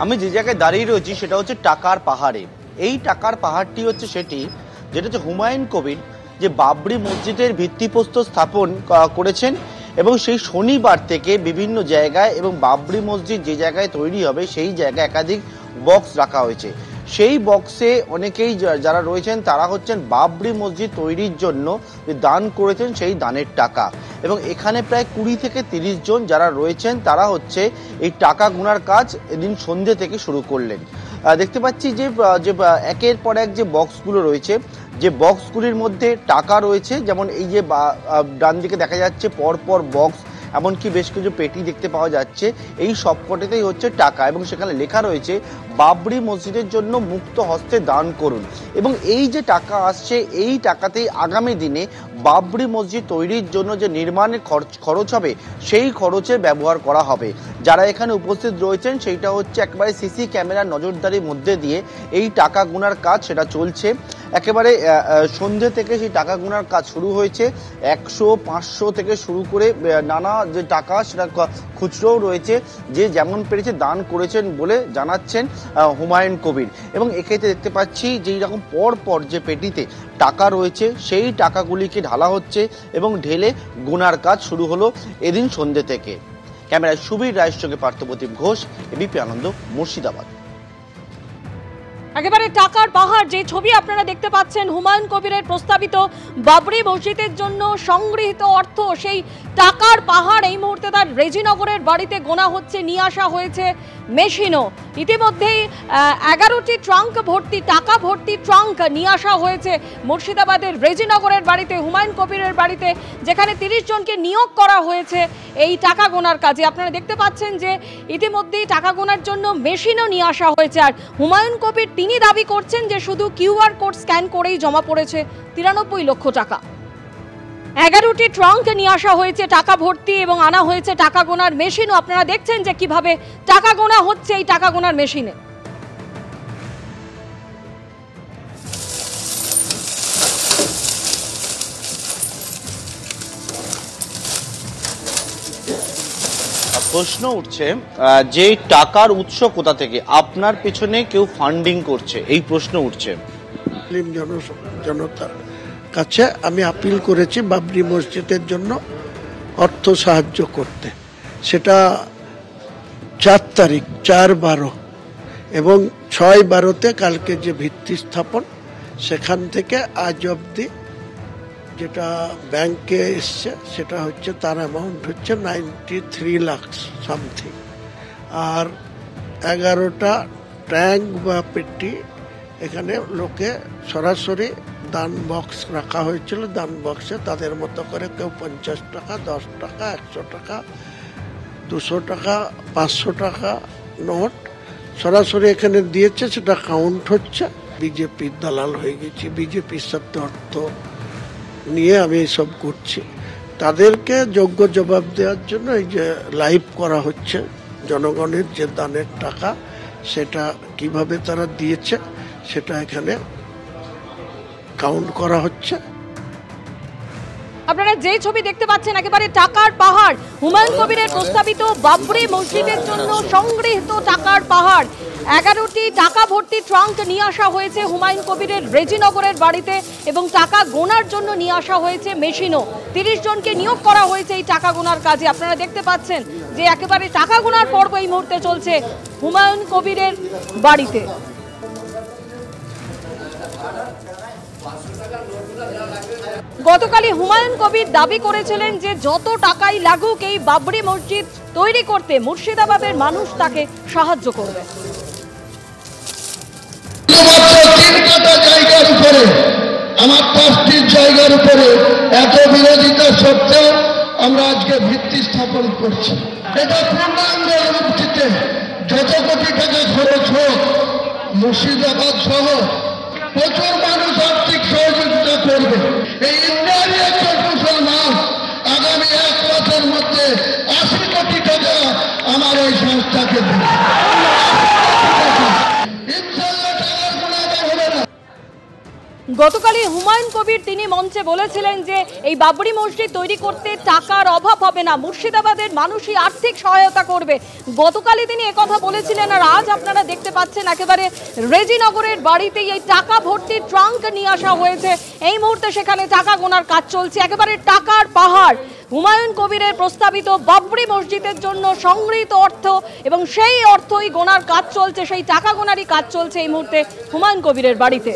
আমি যে জায়গায় দাঁড়িয়ে রয়েছি সেটা হচ্ছে টাকার পাহাড়ে। এই টাকার পাহাড়টি হচ্ছে সেটি যেটা হচ্ছে হুমায়ুন কবির যে বাবরি মসজিদের ভিত্তিপ্রস্তর স্থাপন করেছেন এবং সেই শনিবার থেকে বিভিন্ন জায়গায় এবং বাবরি মসজিদ যে জায়গায় তৈরি হবে সেই জায়গায় একাধিক বক্স রাখা হয়েছে। সেই বক্সে অনেকেই যারা রয়েছেন তারা হচ্ছেন বাবরি মসজিদ তৈরির জন্য যে দান করেছেন সেই দানের টাকা, এবং এখানে প্রায় 20 থেকে 30 জন যারা রয়েছেন তারা হচ্ছে এই টাকা গোনার কাজ এদিন সন্ধ্যে থেকে শুরু করলেন। দেখতে পাচ্ছি যে একের পর এক যে বক্সগুলো রয়েছে, যে বক্সগুলির মধ্যে টাকা রয়েছে, যেমন এই যে ডান দিকে দেখা যাচ্ছে পরপর বক্স, এমনকি বেশ কিছু পেটি দেখতে পাওয়া যাচ্ছে। এই সবকটাতেই হচ্ছে টাকা এবং সেখানে লেখা রয়েছে বাবরি মসজিদের জন্য মুক্ত হস্তে দান করুন। এবং এই যে টাকা আসছে এই টাকাতেই আগামী দিনে বাবরি মসজিদ তৈরির জন্য যে নির্মাণের খরচ হবে সেই খরচে ব্যবহার করা হবে। যারা এখানে উপস্থিত রয়েছেন সেইটা হচ্ছে একেবারে সিসি ক্যামেরার নজরদারির মধ্যে দিয়ে এই টাকা গোনার কাজ সেটা চলছে। একেবারে সন্ধ্যে থেকে সেই টাকা গোনার কাজ শুরু হয়েছে। 100, 500 থেকে শুরু করে নানা যে টাকা সেটা খুচরোও রয়েছে, যে যেমন পেরেছে দান করেছেন বলে জানাচ্ছেন হুমায়ুন কবির। এবং এক্ষেত্রে দেখতে পাচ্ছি যে এইরকম পর যে পেটিতে টাকা রয়েছে সেই টাকাগুলিকে ঢালা হচ্ছে এবং ঢেলে গোনার কাজ শুরু হলো এদিন সন্ধ্যে থেকে। ক্যামেরায় সুবীর রায়ের সঙ্গে পার্থপ্রতিম ঘোষ, এবিপি আনন্দ, মুর্শিদাবাদ। একেবারে টাকার পাহাড় যে ছবি আপনারা দেখতে পাচ্ছেন, হুমায়ুন কবিরের প্রস্তাবিত বাবরি মসজিদের জন্য সংগৃহীত অর্থ, সেই টাকার পাহাড় এই মুহূর্তে তার রেজিনগরের বাড়িতে গোনা হচ্ছে, নিয়ে আসা হয়েছে মেশিনও। ইতিমধ্যেই 11টি ট্রাঙ্ক ভর্তি টাকা ভর্তি ট্রাঙ্ক নিয়ে আসা হয়েছে মুর্শিদাবাদের রেজিনগরের বাড়িতে, হুমায়ুন কবিরের বাড়িতে, যেখানে 30 জনকে নিয়োগ করা হয়েছে এই টাকা গোনার কাজে। আপনারা দেখতে পাচ্ছেন যে ইতিমধ্যেই টাকা গোনার জন্য মেশিনও নিয়ে আসা হয়েছে। আর হুমায়ুন কবির তিনি দাবি করছেন যে শুধু কিউআর কোড স্ক্যান করেই জমা পড়েছে 93 লক্ষ টাকা। 11টি ট্রাঙ্ক নিয়ে আসা হয়েছে টাকা ভর্তি এবং আনা হয়েছে টাকা গোনার মেশিনও। আপনারা দেখছেন যে কিভাবে টাকা গোনা হচ্ছে এই টাকা গোনার মেশিনে। প্রশ্ন উঠছে যে টাকার উৎস কোথা থেকে, আপনার পেছনে কেউ ফান্ডিং করছে, এই প্রশ্ন উঠছে। জনতার কাছে আমি আপিল করেছি বাবরি মসজিদের জন্য অর্থ সাহায্য করতে। সেটা 4 তারিখ, 4/12 এবং 6/12-তে কালকে যে ভিত্তি স্থাপন, সেখান থেকে আজ অবধি যেটা ব্যাংকে এসছে সেটা হচ্ছে তার অ্যামাউন্ট হচ্ছে 93 লাখ সামথিং। আর 11টা ট্যাঙ্ক বা পেটি এখানে লোকে সরাসরি দান বক্স রাখা হয়েছিল। দান বক্সে তাদের মতো করে কেউ 50 টাকা, 10 টাকা, 100 টাকা, 200 টাকা, 500 টাকা নোট সরাসরি এখানে দিয়েছে। সেটা কাউন্ট হচ্ছে। বিজেপির দালাল হয়ে গেছি, বিজেপির সাথে অর্থ নিয়ে আমি এইসব করছি। তাদেরকে যোগ্য জবাব দেওয়ার জন্য এই যে লাইভ করা হচ্ছে জনগণের যে দানের টাকা সেটা কিভাবে তারা দিয়েছে সেটা এখানে কাউন্ট করা হচ্ছে। আপনারা যে ছবি দেখতে পাচ্ছেন একেবারে টাকার পাহাড়, হুমায়ুন কবিরের প্রস্তাবিত বাবরি মসজিদের জন্য সংগৃহীত টাকার পাহাড়। 11টি টাকা ভর্তি ট্রাঙ্ক নিয়ে আসা হয়েছে হুমায়ুন কবিরের রেজিনগরের বাড়িতে এবং টাকা গোনার জন্য নিয়ে আসা হয়েছে মেশিনও। 30 জনকে নিয়োগ করা হয়েছে এই টাকা গোনার কাজে। আপনারা দেখতে পাচ্ছেন যে একেবারে টাকা গোনার পর্ব এই মুহূর্তে চলছে হুমায়ুন কবিরের বাড়িতে। গতকালই হুমায়ুন কবির দাবি করেছিলেন যে যত টাকাই লাগুক এই বাবরি মসজিদ তৈরি করতে মুর্শিদাবাদের মানুষ তাকে সাহায্য করবে। আমার 5টি জায়গার উপরে এত বিরোধিতা সত্ত্বেও আমরা আজকে ভিত্তি স্থাপন করছি। এটা পূর্ণাঙ্গের ভিত্তিতে যত কোটি টাকা খরচ হোক মুর্শিদাবাদ সহ প্রচুর মানুষ আর্থিক সহযোগিতা করবে। এই ইন্ডিয়ারই একজন মুসলমান আগামী 1 মাসের মধ্যে 80 কোটি টাকা আমার এই সংস্থাকে দেবে। গতকালই হুমায়ুন কবির তিনি মঞ্চে বলেছিলেন যে এই বাবরি মসজিদ তৈরি করতে টাকার অভাব হবে না, মুর্শিদাবাদের মানুষই আর্থিক সহায়তা করবে। গতকালই তিনি একথা বলেছিলেন, আর আজ আপনারা দেখতে পাচ্ছেন একেবারে রেজিনগরের বাড়িতেই এই টাকা ভর্তি ট্রাঙ্ক নিয়ে আসা হয়েছে। এই মুহূর্তে সেখানে টাকা গোনার কাজ চলছে, একেবারে টাকার পাহাড়। হুমায়ুন কবিরের প্রস্তাবিত বাবরি মসজিদের জন্য সংগৃহীত অর্থ এবং সেই অর্থই গোনার কাজ চলছে, সেই টাকা গোনারই কাজ চলছে এই মুহূর্তে হুমায়ুন কবিরের বাড়িতে।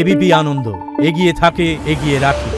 এবিপি আনন্দ, এগিয়ে থাকে, এগিয়ে রাখে।